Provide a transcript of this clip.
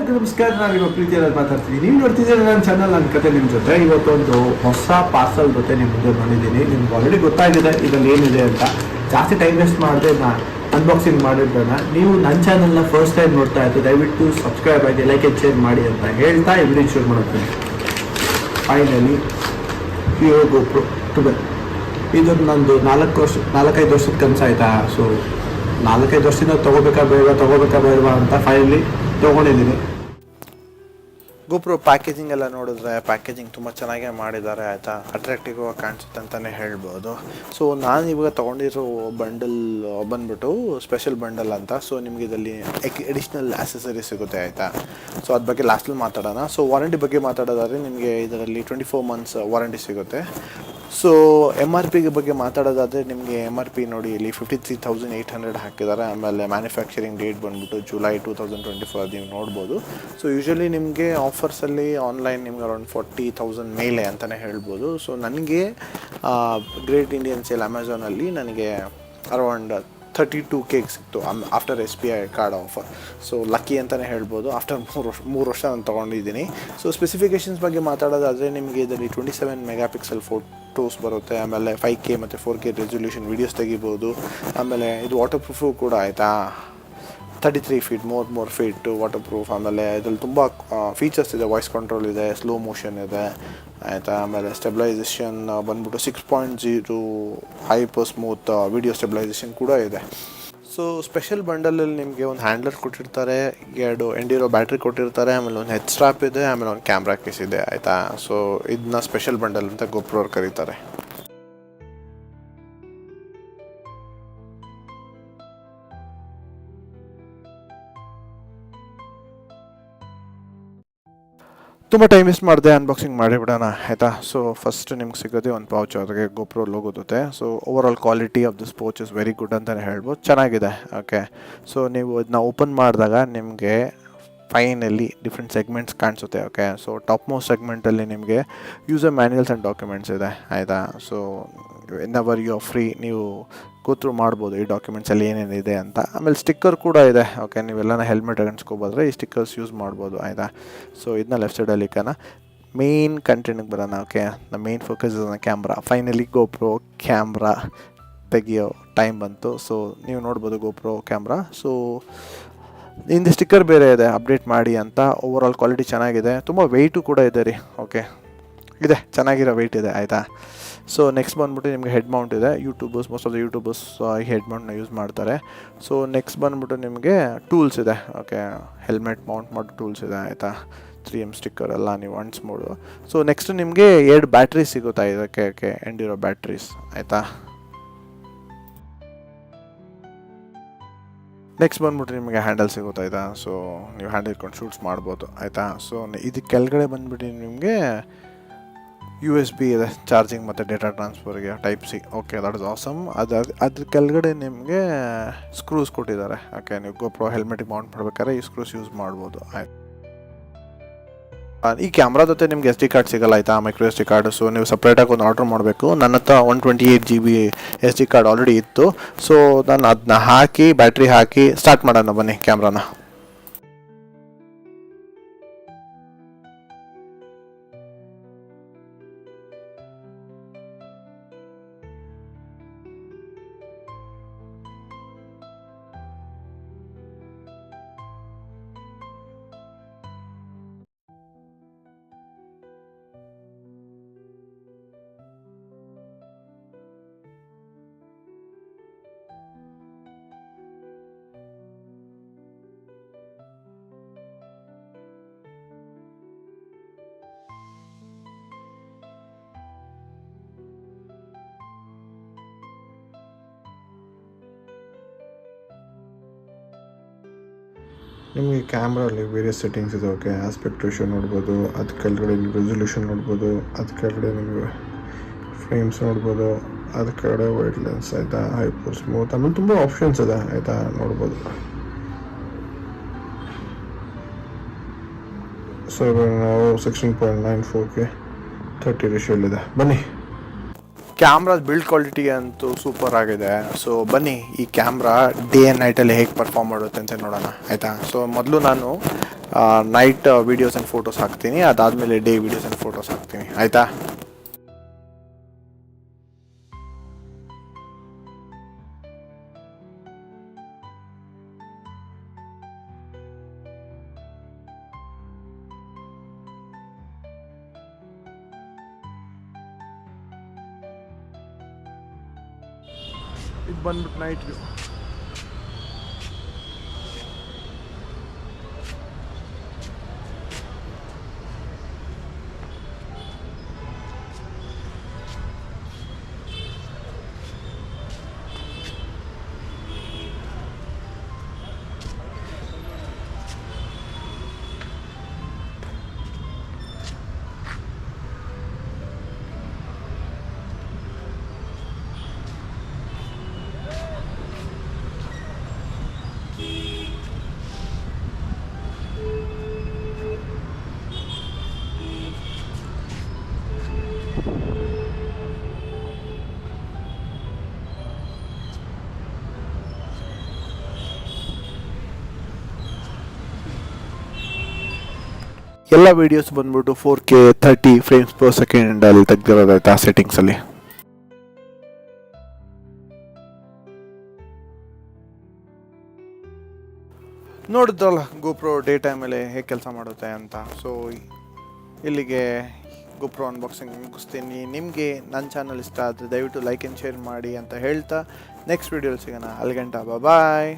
ಎಲ್ಲರಿಗೂ ನಮಸ್ಕಾರ. ನಾನು ಇವಾಗ ಪ್ರೀತಿಯಲ್ಲಿ ಮಾತಾಡ್ತೀನಿ. ನೀವು ನೋಡ್ತಿದ್ದೀರ ನನ್ನ ಚಾನಲ್, ನನ್ನ ಕತೆ ನಿಮ್ಮ ಜೊತೆ. ಇವತ್ತೊಂದು ಹೊಸ ಪಾರ್ಸಲ್ ಜೊತೆ ನಿಮ್ಮ ಮುಂದೆ ಬಂದಿದ್ದೀನಿ. ನಿಮ್ಗೆ ಆಲ್ರೆಡಿ ಗೊತ್ತಾಗಿದೆ ಇದರಲ್ಲಿ ಏನಿದೆ ಅಂತ. ಜಾಸ್ತಿ ಟೈಮ್ ವೇಸ್ಟ್ ಮಾಡಿದೆ ನಾನು ಅನ್ಬಾಕ್ಸಿಂಗ್ ಮಾಡಿದ್ದನ್ನು. ನೀವು ನನ್ನ ಚಾನಲ್ನ ಫಸ್ಟ್ ಟೈಮ್ ನೋಡ್ತಾ ಇದ್ದು ದಯವಿಟ್ಟು ಸಬ್ಸ್ಕ್ರೈಬ್ ಆಗಿ, ಲೈಕ್ ಆ್ಯಂಡ್ ಶೇರ್ ಮಾಡಿ ಅಂತ ಹೇಳ್ತಾ ಈ ವಿಡಿಯೋ ಶುರು ಮಾಡ್ತೀನಿ. Finally Vivo GoPro 12. ಇದು ನಂದು 4-5 ವರ್ಷದ ಕನಸಾಯ್ತಾ. ಸೊ 4-5 ವರ್ಷದಿಂದ ತೊಗೋಬೇಕಾ ಬೇಡವಾ ಅಂತ ಫೈನಲಿ ತೊಗೊಂಡಿದ್ದೀನಿ. GoPro ಪ್ಯಾಕೇಜಿಂಗ್ ಎಲ್ಲ ನೋಡಿದ್ರೆ ಪ್ಯಾಕೇಜಿಂಗ್ ತುಂಬ ಚೆನ್ನಾಗೇ ಮಾಡಿದ್ದಾರೆ ಆಯಿತಾ. ಅಟ್ರಾಕ್ಟಿವ್ ಆಗಿ ಕಾಣಿಸುತ್ತೆ ಅಂತಲೇ ಹೇಳ್ಬೋದು. ಸೊ ನಾನು ಇವಾಗ ತೊಗೊಂಡಿರೋ ಬಂಡಲ್ ಬಂದ್ಬಿಟ್ಟು ಸ್ಪೆಷಲ್ ಬಂಡಲ್ ಅಂತ. ಸೊ ನಿಮಗೆ ಇದರಲ್ಲಿ ಎಡಿಷ್ನಲ್ ಆಕ್ಸೆಸರೀಸ್ ಸಿಗುತ್ತೆ ಆಯಿತಾ. ಸೊ ಅದ್ರ ಬಗ್ಗೆ ಲಾಸ್ಟಲ್ಲಿ ಮಾತಾಡೋಣ. ಸೊ ವಾರಂಟಿ ಬಗ್ಗೆ ಮಾತಾಡೋದಾದರೆ ನಿಮಗೆ ಇದರಲ್ಲಿ 24 months ವಾರಂಟಿ ಸಿಗುತ್ತೆ. ಸೊ MRP ಬಗ್ಗೆ ಮಾತಾಡೋದಾದರೆ ನಿಮಗೆ MRP ನೋಡಿ ಇಲ್ಲಿ 53,800 ಹಾಕಿದ್ದಾರೆ. ಆಮೇಲೆ ಮ್ಯಾನುಫ್ಯಾಕ್ಚರಿಂಗ್ ಡೇಟ್ ಬಂದ್ಬಿಟ್ಟು ಜುಲೈ 2024 ನೀವು ನೋಡ್ಬೋದು. ಸೊ ಯೂಶ್ವಲಿ ನಿಮಗೆ ಆಫರ್ಸಲ್ಲಿ ಆನ್ಲೈನ್ ನಿಮ್ಗೆ ಅರೌಂಡ್ 40,000 ಮೇಲೆ ಅಂತಲೇ ಹೇಳ್ಬೋದು. ಸೊ ನನಗೆ ಗ್ರೇಟ್ ಇಂಡಿಯನ್ ಸೇಲ್ ಅಮೆಝಾನಲ್ಲಿ ನನಗೆ ಅರೌಂಡ್ 32K ಸಿಕ್ತು after SBI card offer. So lucky ಅಂತಲೇ ಹೇಳ್ಬೋದು. ಆಫ್ಟರ್ 3 ವರ್ಷ ನಾನು ತೊಗೊಂಡಿದ್ದೀನಿ. ಸೊ ಸ್ಪೆಸಿಫಿಕೇಷನ್ಸ್ ಬಗ್ಗೆ ಮಾತಾಡೋದಾದರೆ ನಿಮಗೆ ಇದರಲ್ಲಿ 27 MP ಫೋಟೋಸ್ ಬರುತ್ತೆ. ಆಮೇಲೆ 5K ಮತ್ತು 4K ರೆಸೊಲ್ಯೂಷನ್ ವೀಡಿಯೋಸ್ ತೆಗಿಬೋದು. ಆಮೇಲೆ ಇದು ವಾಟರ್ ಪ್ರೂಫು ಕೂಡ ಆಯಿತಾ. 33 feet more feet water proof. ಆಮೇಲೆ ಇದರಲ್ಲಿ ತುಂಬ ಫೀಚರ್ಸ್ ಇದೆ. ವಾಯ್ಸ್ ಕಂಟ್ರೋಲ್ ಇದೆ, ಸ್ಲೋ ಮೋಷನ್ ಇದೆ ಆಯಿತಾ. ಆಮೇಲೆ ಸ್ಟೆಬಿಲೈಸೇಷನ್ ಬಂದ್ಬಿಟ್ಟು 6.0 ಹೈಪರ್ ಸ್ಮೂತ್ ವಿಡಿಯೋ ಸ್ಟೆಬಿಲೈಸೇಷನ್ ಕೂಡ ಇದೆ. ಸೊ ಸ್ಪೆಷಲ್ ಬಂಡಲಲ್ಲಿ ನಿಮಗೆ ಒಂದು ಹ್ಯಾಂಡ್ಲರ್ ಕೊಟ್ಟಿರ್ತಾರೆ, 2 ಎಂಡಿರೋ ಬ್ಯಾಟ್ರಿ ಕೊಟ್ಟಿರ್ತಾರೆ, ಆಮೇಲೆ ಒಂದು ಹೆಡ್ ಸ್ಟ್ರಾಪ್ ಇದೆ, ಆಮೇಲೆ ಒಂದು ಕ್ಯಾಮ್ರಾ ಕೇಸ್ ಇದೆ ಆಯಿತಾ. ಸೊ ಇದನ್ನ ಸ್ಪೆಷಲ್ ಬಂಡಲ್ ಅಂತ GoPro ಅವ್ರು ಕರೀತಾರೆ. ತುಂಬ ಟೈಮ್ ವೇಸ್ಟ್ ಮಾಡಿದೆ, ಅನ್ಬಾಕ್ಸಿಂಗ್ ಮಾಡಿಬಿಡೋಣ ಆಯಿತಾ. ಸೊ ಫಸ್ಟ್ ನಿಮ್ಗೆ ಸಿಗೋದೇ ಒಂದು ಪೌಚ್, ಅದಕ್ಕೆ GoPro ಲೋಗೋ ಜೊತೆ. So over quality of this pouch is very good ಅಂತಲೇ ಹೇಳ್ಬೋದು. ಚೆನ್ನಾಗಿದೆ ಓಕೆ. ಸೊ ನೀವು ಇದನ್ನ ಓಪನ್ ಮಾಡಿದಾಗ ನಿಮಗೆ ಫೈನಲಿ ಡಿಫ್ರೆಂಟ್ ಸೆಗ್ಮೆಂಟ್ಸ್ ಕಾಣಿಸುತ್ತೆ ಓಕೆ. ಸೊ ಟಾಪ್ ಮೋಸ್ಟ್ ಸೆಗ್ಮೆಂಟಲ್ಲಿ ನಿಮಗೆ ಯೂಸರ್ ಮ್ಯಾನ್ಯಲ್ಸ್ ಆ್ಯಂಡ್ ಡಾಕ್ಯುಮೆಂಟ್ಸ್ ಇದೆ ಆಯಿತಾ. So whenever you are free ನೀವು ಕೂತ್ರು ಮಾಡ್ಬೋದು ಈ ಡಾಕ್ಯುಮೆಂಟ್ಸಲ್ಲಿ ಏನೇನಿದೆ ಅಂತ. ಆಮೇಲೆ ಸ್ಟಿಕ್ಕರ್ ಕೂಡ ಇದೆ ಓಕೆ. ನೀವೆಲ್ಲನ ಹೆಲ್ಮೆಟ್ ಅನ್ಸ್ಕೊಬೋದ್ರೆ ಈ ಸ್ಟಿಕ್ಕರ್ಸ್ ಯೂಸ್ ಮಾಡ್ಬೋದು ಆಯಿತಾ. ಸೊ ಇದನ್ನ ಲೆಫ್ಟ್ ಸೈಡಲ್ಲಿ ಮೇನ್ ಕಂಟೆಂಟ್ಗೆ ಬರೋಣ okay. The main focus is camera. Finally GoPro camera ತೆಗಿಯೋ ಟೈಮ್ ಬಂತು. ಸೊ ನೀವು ನೋಡ್ಬೋದು GoPro ಕ್ಯಾಮ್ರಾ. ಸೊ ಇಂದು ಸ್ಟಿಕ್ಕರ್ ಬೇರೆ ಇದೆ, ಅಪ್ಡೇಟ್ ಮಾಡಿ ಅಂತ. ಓವರ್ ಕ್ವಾಲಿಟಿ ಚೆನ್ನಾಗಿದೆ, ತುಂಬ ವೆಯ್ಟು ಕೂಡ ಇದೆ ರೀ ಓಕೆ. ಇದೆ ಚೆನ್ನಾಗಿರೋ ವೆಯ್ಟ್ ಇದೆ ಆಯಿತಾ. ಸೊ ನೆಕ್ಸ್ಟ್ ಬಂದ್ಬಿಟ್ಟು ನಿಮಗೆ ಹೆಡ್ ಮೌಂಟ್ ಇದೆ. ಮೋಸ್ಟ್ ಆಫ್ ದ ಯೂಟ್ಯೂಬರ್ಸ್ ಈ ಹೆಡ್ ಮೌಂಟ್ನ ಯೂಸ್ ಮಾಡ್ತಾರೆ. ಸೊ ನೆಕ್ಸ್ಟ್ ಬಂದ್ಬಿಟ್ಟು ನಿಮಗೆ ಟೂಲ್ಸ್ ಇದೆ ಓಕೆ. ಹೆಲ್ಮೆಟ್ ಮೌಂಟ್ ಮಾಡೋ ಟೂಲ್ಸ್ ಇದೆ ಆಯಿತಾ. 3M ಸ್ಟಿಕ್ಕರ್ ಎಲ್ಲ ನೀವು ಅಂಟಿಸ್ಬೋದು. ಸೊ ನೆಕ್ಸ್ಟ್ ನಿಮಗೆ 2 ಬ್ಯಾಟ್ರೀಸ್ ಸಿಗುತ್ತಾ ಇದಕ್ಕೆ ಓಕೆ, ಎಂಡಿರೋ ಬ್ಯಾಟ್ರೀಸ್ ಆಯಿತಾ. ನೆಕ್ಸ್ಟ್ ಬಂದ್ಬಿಟ್ಟು ನಿಮಗೆ ಹ್ಯಾಂಡಲ್ ಸಿಗುತ್ತೆ ಆಯಿತಾ. ಸೊ ನೀವು ಹ್ಯಾಂಡಲ್ ಇಟ್ಕೊಂಡು ಶೂಟ್ಸ್ ಮಾಡ್ಬೋದು ಆಯಿತಾ. ಸೊ ಇದಕ್ಕೆ ಕೆಳಗಡೆ ಬಂದ್ಬಿಟ್ಟು ನಿಮಗೆ USB ಇದೆ, ಚಾರ್ಜಿಂಗ್ ಮತ್ತು ಡೇಟಾ ಟ್ರಾನ್ಸ್ಫರ್ಗೆ Type C okay. That is awesome. ಅದ್ರ ಕೆಳಗಡೆ ನಿಮಗೆ ಸ್ಕ್ರೂಸ್ ಕೊಟ್ಟಿದ್ದಾರೆ ಓಕೆ. ನೀವು GoPro ಹೆಲ್ಮೆಟಿಗೆ ಮೌಂಟ್ ಮಾಡ್ಬೇಕಾದ್ರೆ ಈ ಸ್ಕ್ರೂಸ್ ಯೂಸ್ ಮಾಡ್ಬೋದು ಆಯ್ತು. ಈ ಕ್ಯಾಮ್ರಾ ಜೊತೆ ನಿಮ್ಗೆ SD ಕಾರ್ಡ್ ಸಿಗಲ್ಲ ಆಯಿತಾ, ಮೈಕ್ರೋ SD ಕಾರ್ಡ್. ಸೊ ನೀವು ಸಪ್ರೇಟಾಗಿ ಒಂದು ಆರ್ಡ್ರ್ ಮಾಡಬೇಕು. ನನ್ನ ಹತ್ರ 128 GB SD ಕಾರ್ಡ್ ಆಲ್ರೆಡಿ ಇತ್ತು. ಸೊ ನಾನು ಅದನ್ನ ಹಾಕಿ ಬ್ಯಾಟ್ರಿ ಹಾಕಿ ಸ್ಟಾರ್ಟ್ ಮಾಡೋಣ ಬನ್ನಿ ಕ್ಯಾಮ್ರಾನ. ನಿಮಗೆ ಕ್ಯಾಮ್ರಲ್ಲಿ ವೇರಿಯಸ್ ಸೆಟ್ಟಿಂಗ್ಸ್ ಇದೆ ಓಕೆ. ಆಸ್ಪೆಕ್ಟ್ ರೇಷಿಯೋ ನೋಡ್ಬೋದು, ಅದು ಕೆಳಗಡೆ ನೀವು ರೆಸೊಲ್ಯೂಷನ್ ನೋಡ್ಬೋದು, ಅದು ಕೆಳಗಡೆ ನಿಮಗೆ ಫ್ರೇಮ್ಸ್ ನೋಡ್ಬೋದು, ಅದು ಕೆಳಗಡೆ ವೈಟ್ ಲೆನ್ಸ್ ಆಯಿತಾ, ಹೈಪರ್ ಸ್ಮೂತ್, ಆಮೇಲೆ ತುಂಬ ಆಪ್ಷನ್ಸ್ ಇದೆ ಆಯಿತಾ ನೋಡ್ಬೋದು. ಸೊ ಇವಾಗ ನಾವು 16.94K 30 ರೇಷಿಯೋಲ್ಲಿದೆ. ಬನ್ನಿ ಕ್ಯಾಮ್ರಾ ಬಿಲ್ಡ್ ಕ್ವಾಲಿಟಿ ಅಂತೂ ಸೂಪರ್ ಆಗಿದೆ. ಸೊ ಬನ್ನಿ ಈ ಕ್ಯಾಮ್ರಾ ಡೇ ಆ್ಯಂಡ್ ನೈಟಲ್ಲಿ ಹೇಗೆ ಪರ್ಫಾರ್ಮ್ ಮಾಡುತ್ತೆ ಅಂತ ನೋಡೋಣ ಆಯಿತಾ. ಸೊ ಮೊದಲು ನಾನು ನೈಟ್ ವೀಡಿಯೋಸ್ ಆ್ಯಂಡ್ ಫೋಟೋಸ್ ಹಾಕ್ತೀನಿ, ಅದಾದಮೇಲೆ ಡೇ ವೀಡಿಯೋಸ್ ಆ್ಯಂಡ್ ಫೋಟೋಸ್ ಹಾಕ್ತೀನಿ ಆಯಿತಾ. ಇದು ಬಂದ್ಬಿಟ್ಟು ನೈಟ್ ವ್ಯೂ. ಎಲ್ಲ ವೀಡಿಯೋಸ್ ಬಂದ್ಬಿಟ್ಟು 4K 30 ಫ್ರೇಮ್ಸ್ ಪರ್ ಸೆಕೆಂಡ್ ಅಲ್ಲಿ ತೆಗ್ದಿರೋದಾಯ್ತಾ ಸೆಟ್ಟಿಂಗ್ಸಲ್ಲಿ. ನೋಡಿದ್ರಲ್ಲ ಗೋಪ್ರೋ ಡೇ ಟೈಮಲ್ಲಿ ಹೇಗೆ ಕೆಲಸ ಮಾಡುತ್ತೆ ಅಂತ. ಸೊ ಇಲ್ಲಿಗೆ ಗೋಪ್ರೋ ಅನ್ಬಾಕ್ಸಿಂಗ್ ಮುಗಿಸ್ತೀನಿ. ನಿಮಗೆ ನನ್ನ ಚಾನಲ್ ಇಷ್ಟ ಆದರೆ ದಯವಿಟ್ಟು ಲೈಕ್ ಆ್ಯಂಡ್ ಶೇರ್ ಮಾಡಿ ಅಂತ ಹೇಳ್ತಾ ನೆಕ್ಸ್ಟ್ ವೀಡಿಯೋಲಿ ಸಿಗೋಣ. ಅಲ್ಲಿಗಂಟ ಬಾಯ್.